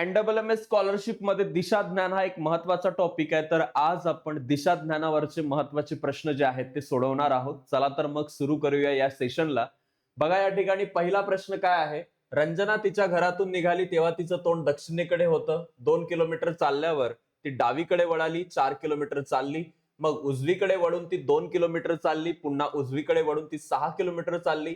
NSSS scholarship मध्ये दिशा ज्ञान हा एक महत्वाचा टॉपिक आहे. तर आज आपण दिशा ज्ञानावरचे महत्वाचे प्रश्न जे आहेत ते सोडवणार आहोत. चला तर मग सुरू करूया या सेशनला. बघा या ठिकाणी पहिला प्रश्न काय आहे. रंजना तिच्या घरातून निघाली तेव्हा तिचं तोंड दक्षिणेकडे होतं. 2 किलोमीटर चालल्यावर ती डावीकडे वळाली. 4 किलोमीटर चालली. मग उजवीकडे वळून ती 2 किलोमीटर चालली. पुन्हा उजवीकडे वळून ती 6 किलोमीटर चालली.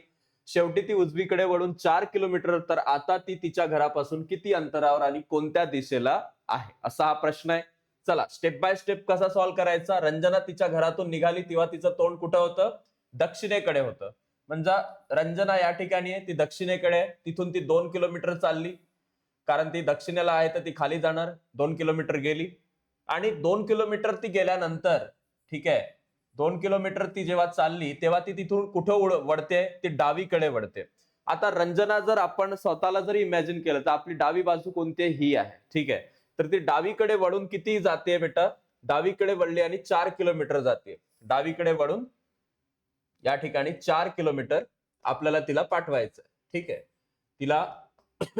शेवटी ती उजवीकडे वळून 4 किलोमीटर. तर आता ती तिच्या घरापासून किती अंतरावर आणि कोणत्या दिशेला आहे, असा हा प्रश्न आहे. चला स्टेप बाय स्टेप कसा सॉल्व्ह करायचा. रंजना तिच्या घरातून निघाली तेव्हा तिचं तोंड कुठं होतं, दक्षिणेकडे होतं. म्हणजे रंजना या ठिकाणी आहे, ती दक्षिणेकडे आहे. तिथून ती 2 किलोमीटर चालली, कारण ती दक्षिणेला आहे तर ती खाली जाणार. 2 किलोमीटर गेली आणि 2 किलोमीटर ती गेल्यानंतर, ठीक आहे, 2 किलोमीटर ती जेव्हा चालली तेव्हा ती तिथून कुठं वळते, ती डावीकडे वळते. आता रंजना जर आपण स्वतःला जर इमॅजिन केलं तर आपली डावी बाजू कोणती आहे, ही आहे. ठीक आहे, तर ती डावीकडे वळून किती जाते बेटा, डावीकडे वळली आणि 4 किलोमीटर जाते. डावीकडे वळून या ठिकाणी 4 किलोमीटर आपल्याला तिला पाठवायचं. ठीक आहे, तिला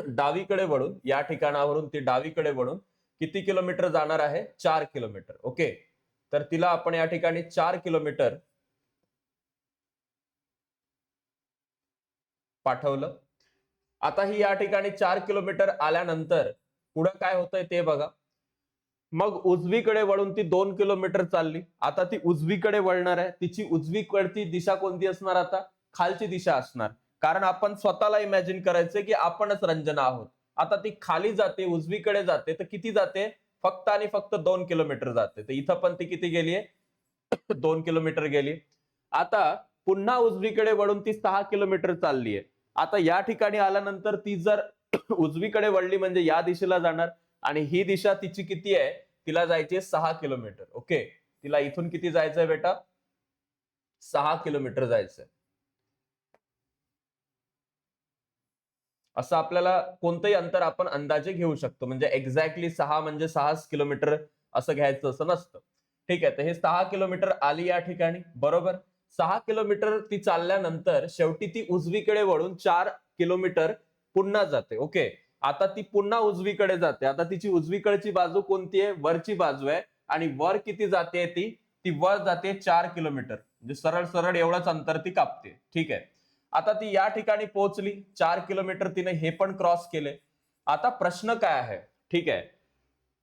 डावीकडे वळून या ठिकाणावरून ती डावीकडे वळून किती किलोमीटर जाणार आहे, 4 किलोमीटर. ओके, तर तिला आपण या ठिकाणी 4 किलोमीटर पाठवलं. आता ही या ठिकाणी 4 किलोमीटर आल्यानंतर पुढे काय होतंय ते बघा. मग उजवीकडे वळून ती 2 किलोमीटर चालली. आता ती उजवीकडे वळणार आहे. तिची उजवीकडची दिशा कोणती असणार, आता खालची दिशा असणार. कारण आपण स्वतःला इमॅजिन करायचंय की आपणच रंजना आहोत. आता ती खाली जाते, उजवीकडे जाते, तर किती जाते, फक्त आणि फक्त 2 किलोमीटर जाते. तर इथं पण ती किती गेलीये, 2 किलोमीटर गेली. आता पुन्हा उजवीकडे वळून ती 6 किलोमीटर चाललीये. आता या ठिकाणी आल्यानंतर ती जर उजवीकडे वळली म्हणजे या दिशेला जाणार आणि ही दिशा तिची किती आहे, तिला जायची 6 किलोमीटर. ओके, तिला इथून किती जायचंय बेटा, 6 किलोमीटर जायचंय. असं आपल्याला कोणतंही अंतर आपण अंदाजे घेऊ शकतो. म्हणजे एक्झॅक्टली 6 म्हणजे 6 किलोमीटर असं घ्यायचं असं नसतं. ठीक आहे, तर हे 6 किलोमीटर आली या ठिकाणी, बरोबर. 6 किलोमीटर ती चालल्यानंतर शेवटी ती उजवीकडे वळून 4 किलोमीटर पुन्हा जाते. ओके, आता ती पुन्हा उजवीकडे जाते. आता तिची उजवीकडची बाजू कोणती आहे, वरची बाजू आहे. आणि वर किती जाते ती, ती वर जाते 4 किलोमीटर. म्हणजे सरळ सरळ एवढंच अंतर ती कापते. ठीक आहे, आता ती या ठिकाणी पोहोचली. 4 किलोमीटर तिने हे पण क्रॉस केले. आता प्रश्न काय आहे, ठीक आहे,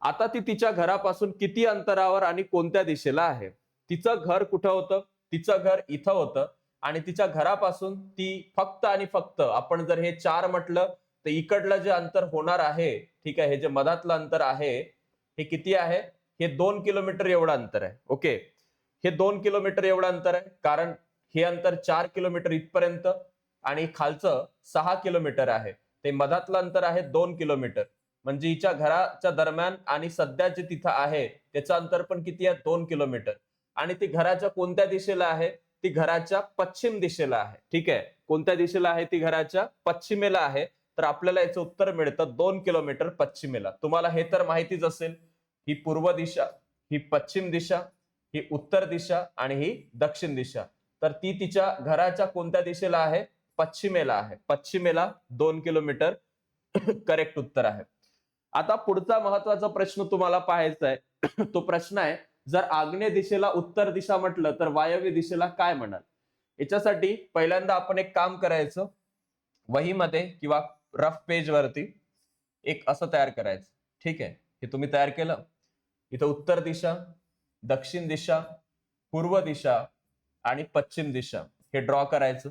आता ती तिच्या घरापासून किती अंतरावर आणि कोणत्या दिशेला आहे. तिचं घर कुठं होतं, तिचं घर इथं होतं आणि तिच्या घरापासून ती फक्त आणि फक्त, आपण जर हे 4 म्हटलं तर इकडलं जे अंतर होणार आहे, ठीक आहे, हे जे मधातलं अंतर आहे हे किती आहे, हे 2 किलोमीटर एवढं अंतर आहे. ओके, हे 2 किलोमीटर एवढं अंतर आहे, कारण हे अंतर 4 किलोमीटर इथपर्यंत आणि खालचं 6 किलोमीटर आहे. ते मधातलं अंतर आहे 2 किलोमीटर. म्हणजे हिच्या घराच्या दरम्यान आणि सध्या जे तिथं आहे त्याचं अंतर पण किती आहे, 2 किलोमीटर. आणि ती घराच्या कोणत्या दिशेला आहे, ती घराच्या पश्चिम दिशेला आहे. ठीक आहे, कोणत्या दिशेला आहे, ती घराच्या पश्चिमेला आहे. तर आपल्याला याचं उत्तर मिळतं 2 किलोमीटर पश्चिमेला. तुम्हाला हे तर माहितीच असेल, ही पूर्व दिशा, ही पश्चिम दिशा, ही उत्तर दिशा आणि ही दक्षिण दिशा. तर ती तिच्या घराच्या कोणत्या दिशेला आहे, पश्चिमेला आहे. पश्चिमेला 2 किलोमीटर करेक्ट उत्तर आहे. आता पुढचा महत्वाचा प्रश्न तुम्हाला पाहायचा आहे. तो प्रश्न आहे, जर आग्नेय दिशेला उत्तर दिशा म्हटलं तर वायव्य दिशेला काय म्हणाल. याच्यासाठी पहिल्यांदा आपण एक काम करायचं, वहीमध्ये किंवा रफ पेज वरती एक असं तयार करायचं. ठीक आहे, हे तुम्ही तयार केलं. इथं उत्तर दिशा, दक्षिण दिशा, पूर्व दिशा आणि पश्चिम दिशा हे ड्रॉ करायचं.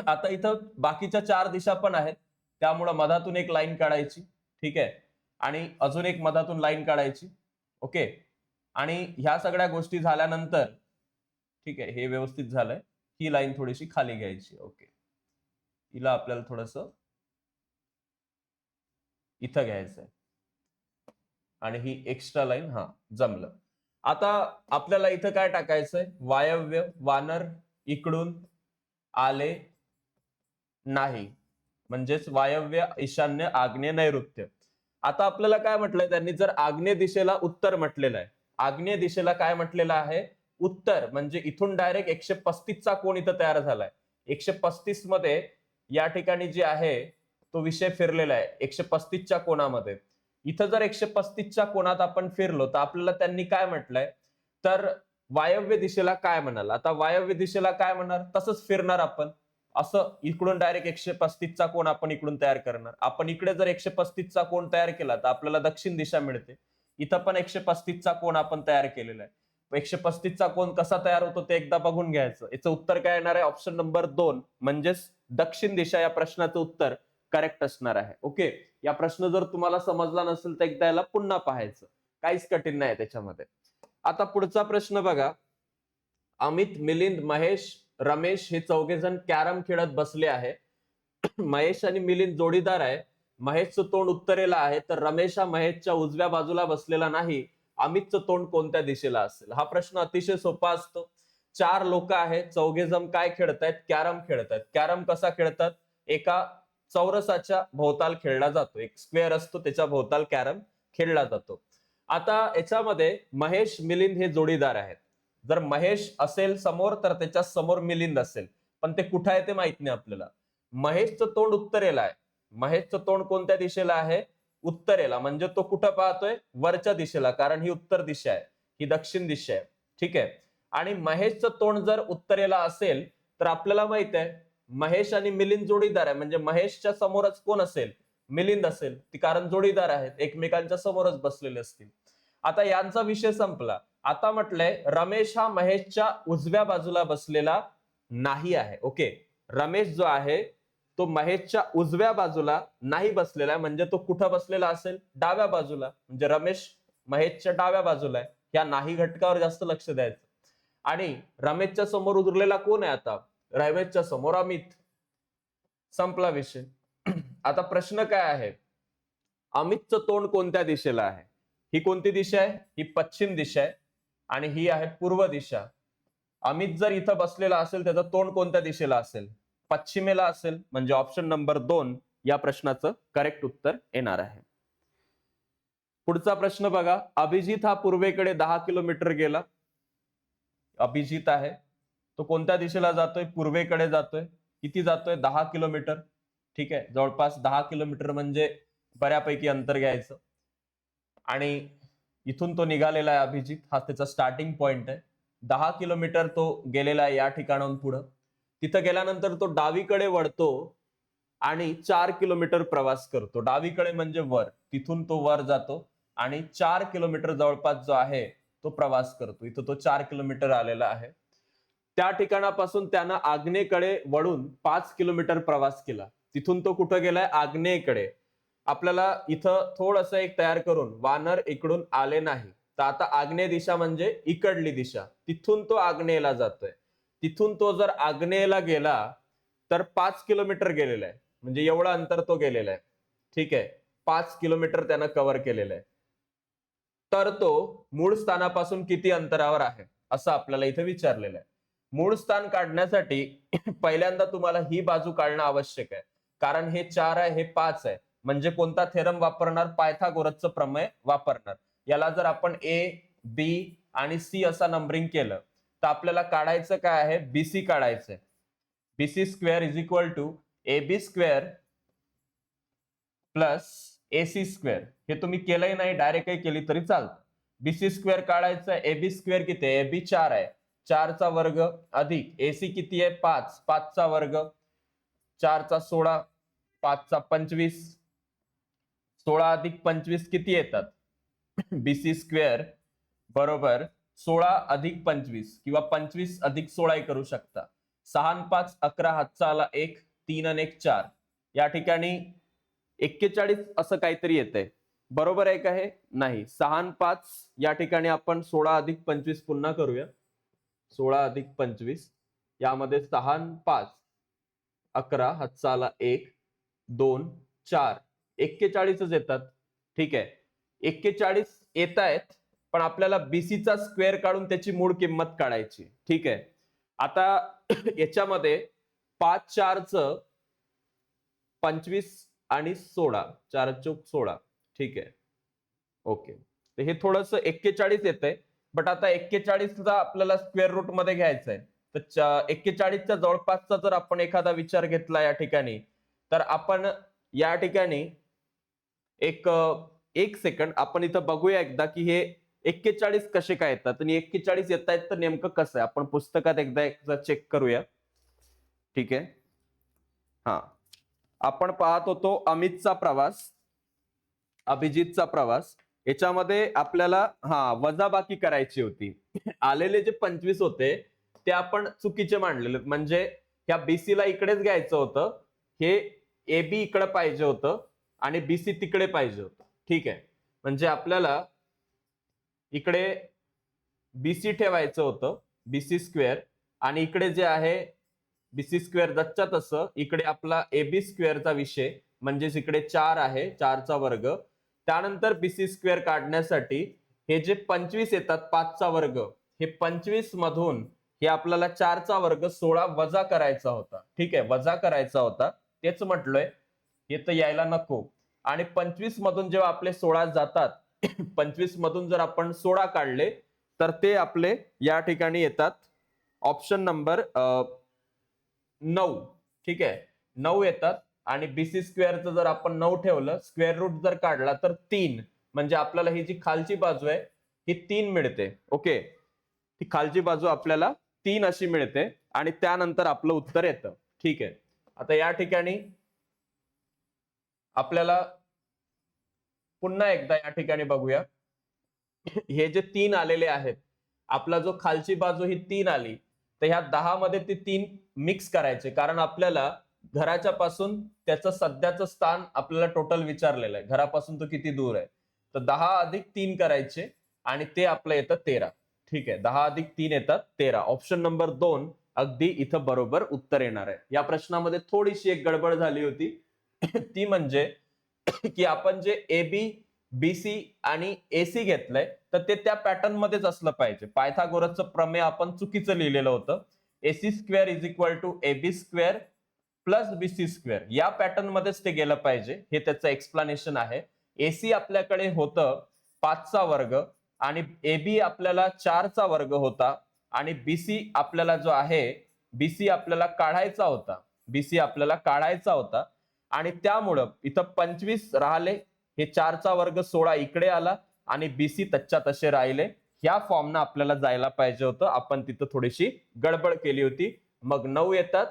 आता इथं बाकीच्या 4 दिशा पण आहेत, त्यामुळे मधातून एक लाईन काढायची. ठीक आहे, आणि अजून एक मधातून लाईन काढायची. ओके, आणि ह्या सगळ्या गोष्टी झाल्यानंतर, ठीक आहे, हे व्यवस्थित झालंय. ही लाईन थोडीशी खाली घ्यायची. ओके, हिला आपल्याला थोडस इथं घ्यायचंय आणि ही एक्स्ट्रा लाईन, हा जमलं. आता आपल्याला इथं काय टाकायचंय, वायव्य, वानर इकडून आले नाही, म्हणजेच वायव्य, ईशान्य, आग्नेय, नैऋत्य. आता आपल्याला काय म्हटलंय त्यांनी, जर आग्नेय दिशेला उत्तर म्हटलेलं आहे, आग्नेय दिशेला काय म्हटलेलं आहे, उत्तर, म्हणजे इथून डायरेक्ट 135 चा कोण इथं तयार झालाय. 135 मध्ये या ठिकाणी जे आहे तो विषय फिरलेला आहे 135च्या कोनामध्ये. इथं जर 135च्या कोनात आपण फिरलो तर आपल्याला त्यांनी काय म्हटलंय, तर वायव्य दिशेला काय म्हणाल. आता वायव्य दिशेला काय म्हणणार, तसंच फिरणार आपण. असं इकडून डायरेक्ट 135चा कोन आपण इकडून तयार करणार. आपण इकडे जर 135चा कोन तयार केला तर आपल्याला दक्षिण दिशा मिळते. इथं पण 135चा कोन आपण तयार केलेला आहे. 135चा कोन कसा तयार होतो ते एकदा बघून घ्यायचं. याचं उत्तर काय येणार आहे, ऑप्शन नंबर 2 म्हणजेच दक्षिण दिशा या प्रश्नाचं उत्तर करेक्ट असणार आहे. ओके, या प्रश्न जर तुम्हाला समजला नसेल तर एकदा याला पुन्हा पाहायचं, काहीच कठीण नाही त्याच्यामध्ये. आता पुढचा प्रश्न बघा. अमित, मिलिंद, महेश, रमेश हे चौघेजण कॅरम खेळत बसले आहे. महेश आणि मिलिंद जोडीदार आहे. महेशचं तोंड उत्तरेला आहे, तर रमेश हा महेशच्या उजव्या बाजूला बसलेला नाही. अमितचं तोंड कोणत्या दिशेला असेल. हा प्रश्न अतिशय सोपा असतो. 4 लोक आहेत, चौघेजण काय खेळतायत, कॅरम खेळतायत. कॅरम कसा खेळतात, एका चौरसाच्या भोवताल खेळला जातो. एक स्क्वेअर असतो त्याच्या भोवताल कॅरम खेळला जातो. आता याच्यामध्ये महेश, मिलिंद हे जोडीदार आहेत. जर महेश असेल समोर तर त्याच्या समोर मिलिंद असेल, पण ते कुठं आहे ते माहित नाही आपल्याला. महेशचं तोंड उत्तरेला आहे. महेशचं तोंड कोणत्या दिशेला आहे, उत्तरेला. म्हणजे तो कुठं पाहतोय, वरच्या दिशेला, कारण ही उत्तर दिशा आहे, ही दक्षिण दिशा आहे. ठीक आहे. आणि महेशचं तोंड जर उत्तरेला असेल तर आपल्याला माहित आहे महेश आणि मिलिंद जोडीदार आहे. म्हणजे महेशच्या समोरच कोण असेल, मिलिंद असेल. ती कारण जोडीदार आहेत, एकमेकांच्या समोरच बसलेले असतील. आता यांचा विषय संपला. आता म्हटलंय रमेश हा महेशच्या उजव्या बाजूला बसलेला नाही आहे. ओके, रमेश जो आहे तो महेशच्या उजव्या बाजूला नाही बसलेला आहे. म्हणजे तो कुठं बसलेला असेल, डाव्या बाजूला. म्हणजे रमेश महेशच्या डाव्या बाजूला आहे. या नाही घटकावर जास्त लक्ष द्यायचं. आणि रमेशच्या समोर उरलेला कोण आहे, आता रमेशच्या समोर अमित. संपला विषय. आता प्रश्न काय आहे, अमितचं तोंड कोणत्या दिशेला आहे. ही कोणती दिशा आहे, ही पश्चिम दिशा आहे आणि ही आहे पूर्व दिशा. अमित जर इथं बसलेला असेल त्याचं तोंड कोणत्या दिशेला असेल, पश्चिमेला असेल. म्हणजे ऑप्शन नंबर 2 या प्रश्नाचं करेक्ट उत्तर येणार आहे. पुढचा प्रश्न बघा. अभिजित हा पूर्वेकडे 10 किलोमीटर गेला. अभिजित आहे तो कोणत्या दिशेला जातोय, पूर्वेकडे जातोय. किती जातोय, 10 किलोमीटर. ठीक आहे, जवळपास 10 किलोमीटर म्हणजे बऱ्यापैकी अंतर घ्यायचं. आणि इथून तो निघालेला आहे अभिजित, हा त्याचा स्टार्टिंग पॉइंट आहे. 10 किलोमीटर तो गेलेला आहे या ठिकाणाहून पुढं. तिथं गेल्यानंतर तो डावीकडे वळतो आणि 4 किलोमीटर प्रवास करतो. डावीकडे म्हणजे वर, तिथून तो वर जातो आणि 4 किलोमीटर जवळपास जो आहे तो प्रवास करतो. इथं तो 4 किलोमीटर आलेला आहे. त्या ठिकाणापासून त्यानं आग्नेयेकडे वळून 5 किलोमीटर प्रवास केला. तिथून तो कुठं गेलाय, आग्नेयेकडे. आपल्याला इथं थोडंसं एक तयार करून, वानर इकडून आले नाही, तर आता आग्नेय दिशा म्हणजे इकडली दिशा. तिथून तो आग्नेयला जातोय. तिथून तो जर आग्नेयला गेला तर 5 किलोमीटर गेलेला आहे. म्हणजे एवढं अंतर तो गेलेला आहे. ठीक आहे, 5 किलोमीटर त्यानं कव्हर केलेलं आहे. तर तो मूळ स्थानापासून किती अंतरावर आहे असं आपल्याला इथे विचारलेलं आहे. मूळ स्थान काढण्यासाठी पहिल्यांदा तुम्हाला ही बाजू काढणं आवश्यक आहे. कारण हे 4 आहे, हे 5 आहे. म्हणजे कोणता थेरम वापरणार, पायथागोरसचं प्रमेय वापरणार. याला जर आपण ए, बी आणि सी असा नंबरिंग केलं तर आपल्याला काढायचं काय आहे, बीसी काढायचंय. BC square is equal to A B square plus AC square. हे तुम्ही केलंय नाही, डायरेक्टही केली तरी चालतं. बीसी स्क्वेअर काढायचं आहे. एबी स्क्वेअर किती आहे, एबी 4 आहे, 4चा वर्ग अधिक एसी किती आहे, 5, 5चा वर्ग, 4चा 16, 5चा 25, 16 अधिक 25 किती येतात, बीसी स्क्वेअर बरोबर 16 अधिक 25 किंवा 25 अधिक 16 करू शकता. 6 आणि 5 11, हातचा आला 1, 3 आणि 1 4. या ठिकाणी 41 असं काहीतरी येतंय. बरोबर आहे का हे, नाही. 6 आणि 5 या ठिकाणी आपण 16 अधिक 25 पुन्हा करूया. 16 अधिक 25 यामध्ये 6 आणि 5 11, हातचा आला 1, 2 4, 41च येतात. ठीक आहे, 41 येत आहेत, पण आपल्याला बीसीचा स्क्वेअर काढून त्याची मूळ किंमत काढायची. ठीक आहे, आता याच्यामध्ये 5 4चं 25 आणि 16, 4 चौक 16. ठीक आहे, ओके. तर हे थोडंसं 41 येतंय, बट आता 41चा आपल्याला स्क्वेअर रूट मध्ये घ्यायचंय. तर 41च्या जवळपासचा जर आपण एखादा विचार घेतला या ठिकाणी, तर आपण या ठिकाणी एक सेकंड आपण इथं बघूया एकदा की हे 41 कसे काय येतात आणि 41 येत आहेत तर नेमकं कसं आहे आपण पुस्तकात एकदा चेक करूया. ठीक आहे. हा, आपण पाहत होतो अमितचा प्रवास, अभिजितचा प्रवास, याच्यामध्ये आपल्याला वजाबाकी करायची होती. आलेले जे 25 होते ते आपण चुकीचे मांडलेले, म्हणजे ह्या बीसी ला इकडेच घ्यायचं होतं, हे ए बी इकडे पाहिजे होतं आणि बीसी तिकडे पाहिजे होतं. ठीक आहे, म्हणजे आपल्याला इकडे बीसी ठेवायचं होतं, बीसी स्क्वेअर, आणि इकडे जे आहे बीसी स्क्वेअर जसच्या तसं इकडे आपला एबी स्क्वेअरचा विषय, म्हणजेच इकडे 4 आहे, 4चा वर्ग. त्यानंतर बीसी स्क्वेअर काढण्यासाठी हे जे 25 येतात 5चा वर्ग, हे 25 मधून हे आपल्याला 4चा वर्ग 16 वजा करायचा होता. ठीक आहे, वजा करायचा होता, तेच म्हटलोय, हे तर यायला नको. आणि 25 मधून जेव्हा आपले 16 जातात, 25 मधून जर आपण 16 काढले तर ते आपले या ठिकाणी येतात ऑप्शन नंबर 9. ठीक आहे, 9 येतात. आणि बीसी स्क्वेअरचं जर आपण 9 ठेवलं, स्क्वेअर रूट जर काढला तर 3, म्हणजे आपल्याला ही जी खालची बाजू आहे ही 3 मिळते. ओके, ती खालची बाजू आपल्याला 3 अशी मिळते आणि त्यानंतर आपलं उत्तर येतं. ठीक आहे, आता या ठिकाणी आपल्याला पुन्हा एकदा या ठिकाणी बघूया, हे जे 3 आलेले आहेत, आपला जो खालची बाजू ही 3 आली, तर ह्या 10 मध्ये ती 3 मिक्स करायचे, कारण आपल्याला घराच्या पासून त्याचं सध्याचं स्थान आपल्याला टोटल विचारलेलं आहे, घरापासून तो किती दूर आहे. तर 10 अधिक 3 करायचे आणि ते आपलं येतं 13. ठीक आहे, 10 अधिक 3 येतात 13. ऑप्शन नंबर 2 अगदी इथं बरोबर उत्तर येणार आहे. या प्रश्नामध्ये थोडीशी एक गडबड झाली होती, ती म्हणजे की आपण जे एबी, बीसी आणि एसी घेतलंय तर ते त्या पॅटर्न मध्येच असलं पाहिजे. पायथागोरसचं प्रमेय आपण चुकीचं लिहिलेलं होतं. AC square is equal to AB square plus BC square, या पॅटर्न मध्येच ते गेलं पाहिजे, हे त्याचं एक्सप्लेनेशन आहे. एसी आपल्याकडे होतं 5चा वर्ग आणि एबी आपल्याला 4चा वर्ग होता आणि बीसी आपल्याला जो आहे, बीसी आपल्याला काढायचा होता, बीसी आपल्याला काढायचा होता आणि त्यामुळं इथं 25 राहिले, हे 4चा वर्ग 16 इकडे आला आणि बीसी तच्च्या तसे राहिले. ह्या फॉर्मनं आपल्याला जायला पाहिजे होतं, आपण तिथं थोडीशी गडबड केली होती. मग 9 येतात,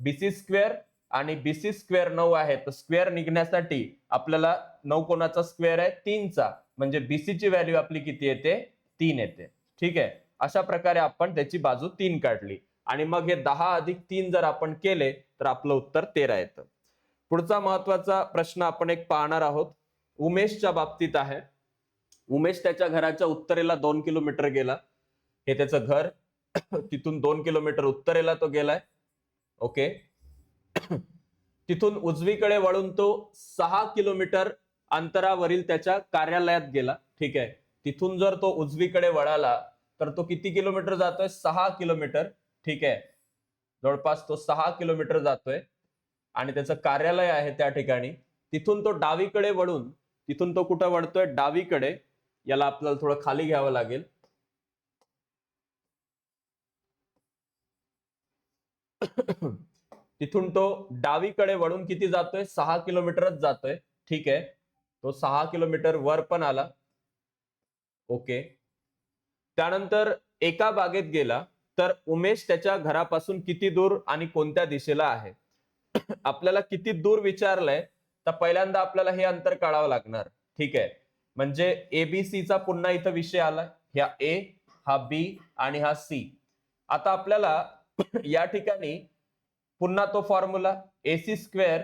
बीसी स्क्वेअर आणि बीसी स्क्वेअर 9 आहे, तर स्क्वेअर निघण्यासाठी आपल्याला 9 कोणाचा स्क्वेअर आहे, 3चा, म्हणजे बीसी ची व्हॅल्यू आपली किती येते, 3 येते. ठीक आहे, अशा प्रकारे आपण त्याची बाजू 3 काढली आणि मग हे 10 अधिक 3 जर आपण केले तर आपलं उत्तर 13 येतं. पुढचा महत्वाचा प्रश्न आपण एक पाहणार आहोत, उमेशच्या बाबतीत आहे. उमेश त्याच्या घराच्या उत्तरेला 2 किलोमीटर गेला, हे त्याचं घर, तिथून 2 किलोमीटर उत्तरेला तो गेलाय. ओके, तिथून उजवीकडे वळून तो 6 किलोमीटर अंतरावरील त्याच्या कार्यालयात गेला. ठीक आहे, तिथून जर तो उजवीकडे वळाला तर तो किती किलोमीटर जातोय, 6 किलोमीटर. ठीक आहे, जवळपास तो 6 किलोमीटर जातोय आणि त्याचं कार्यालय आहे त्या ठिकाणी. तिथून तो डावीकडे वळून, तिथून तो कुठं वळतोय, डावीकडे. याला आपल्याला थोडं खाली घ्यावं लागेल. तिथून तो डावीकडे वळून किती जातोय, 6 किलोमीटरच जातोय. ठीक आहे, तो 6 किलोमीटर वर पण आला. ओके, त्यानंतर एका बागेत गेला, तर उमेश त्याच्या घरापासून किती दूर आणि कोणत्या दिशेला आहे. आपल्याला किती दूर विचारलंय, तर पहिल्यांदा आपल्याला हे अंतर काढावं लागणार. ठीक आहे, म्हणजे एबीसीचा पुन्हा इथं विषय आला, ह्या ए, हा बी आणि हा सी. आता आपल्याला या ठिकाणी पुन्हा तो formula, AC square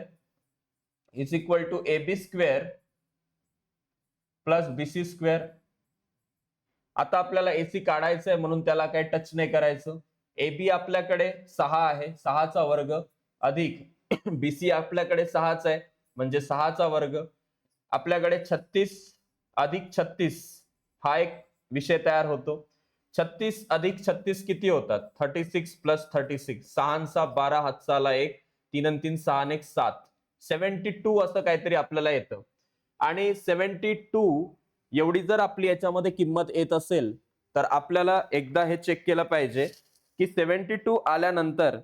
is equal to AB square plus BC square. आता आपल्याला एसी काढायचंय म्हणून त्याला काही टच नाही करायचं. एबी आपल्याकडे 6 आहे, 6चा वर्ग अधिक बीसी आपल्याकडे 6च आहे, म्हणजे 6चा वर्ग. आपल्याकडे 36 अधिक 36 हा एक विषय तयार होतो. 36 अधिक 36 किती होतात, 36 प्लस 36, 6 12, हातचाला 1, 3 3 6 1 7, 72 असं काहीतरी आपल्याला येतं. आणि 72 एवढी जर आपली याच्यामध्ये किंमत येत असेल तर आपल्याला एकदा हे चेक केलं पाहिजे की 72 आल्यानंतर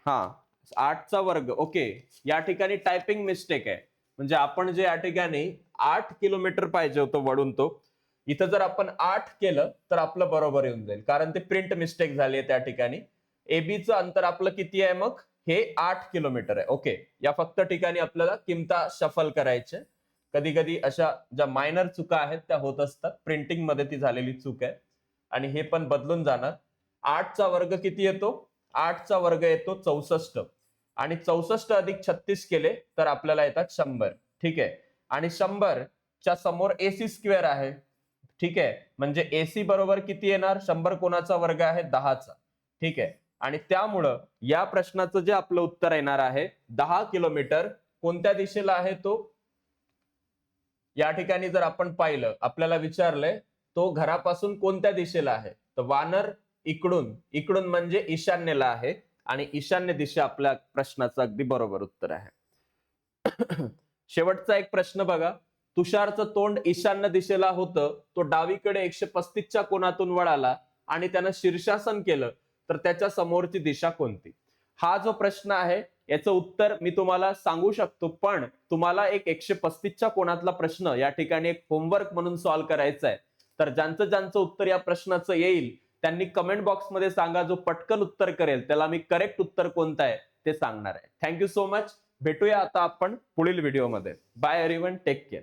8चा वर्ग. ओके, या ठिकाणी टायपिंग मिस्टेक आहे, म्हणजे आपण जे या ठिकाणी 8 किलोमीटर पाहिजे होतं वळून तो, इथं जर आपण 8 केलं तर आपलं बरोबर येऊन जाईल, कारण ते प्रिंट मिस्टेक झाली आहे त्या ठिकाणी. एबीचं अंतर आपलं किती आहे मग? हे 8 किलोमीटर आहे. ओके, या फक्त ठिकाणी आपल्याला किमता शफल करायचे. कधी कधी अशा ज्या मायनर चुका आहेत त्या होत असतात, प्रिंटिंग मध्ये ती झालेली चूक आहे आणि हे पण बदलून जाणार. 8चा वर्ग किती येतो? 8चा वर्ग येतो 64 आणि 64 अधिक 36 केले तर आपल्याला येतात 100. ठीक आहे, आणि 100 च्या समोर एसी स्क्वेअर आहे. ठीक आहे, म्हणजे एसी बरोबर किती येणार? 100 कोणाचा वर्ग आहे? 10चा. ठीक आहे, आणि त्यामुळं या प्रश्नाचं जे आपलं उत्तर येणार आहे 10 किलोमीटर, कोणत्या दिशेला आहे तो? या ठिकाणी जर आपण पाहिलं, आपल्याला विचारलंय तो घरापासून कोणत्या दिशेला आहे, तर वानर इकडून, इकडून म्हणजे ईशान्येला आहे आणि ईशान्य दिशा आपल्या प्रश्नाचं अगदी बरोबर उत्तर आहे. शेवटचा एक प्रश्न बघा. तुषारचं तोंड ईशान्य दिशेला होतं, तो डावीकडे 135च्या कोनातून वळाला आणि त्यानं शीर्षासन केलं, तर त्याच्या समोरची दिशा कोणती? हा जो प्रश्न आहे याचं उत्तर मी तुम्हाला सांगू शकतो, पण तुम्हाला एक 135च्या कोनातला प्रश्न या ठिकाणी एक होमवर्क म्हणून सॉल्व्ह करायचा आहे. तर ज्यांचं ज्यांचं उत्तर या प्रश्नाचं येईल त्यांनी कमेंट बॉक्समध्ये सांगा. जो पटकन उत्तर करेल त्याला मी करेक्ट उत्तर कोणतं आहे ते सांगणार आहे. Thank you so much. भेटूया आता आपण पुढील व्हिडिओमध्ये. Bye everyone, take care.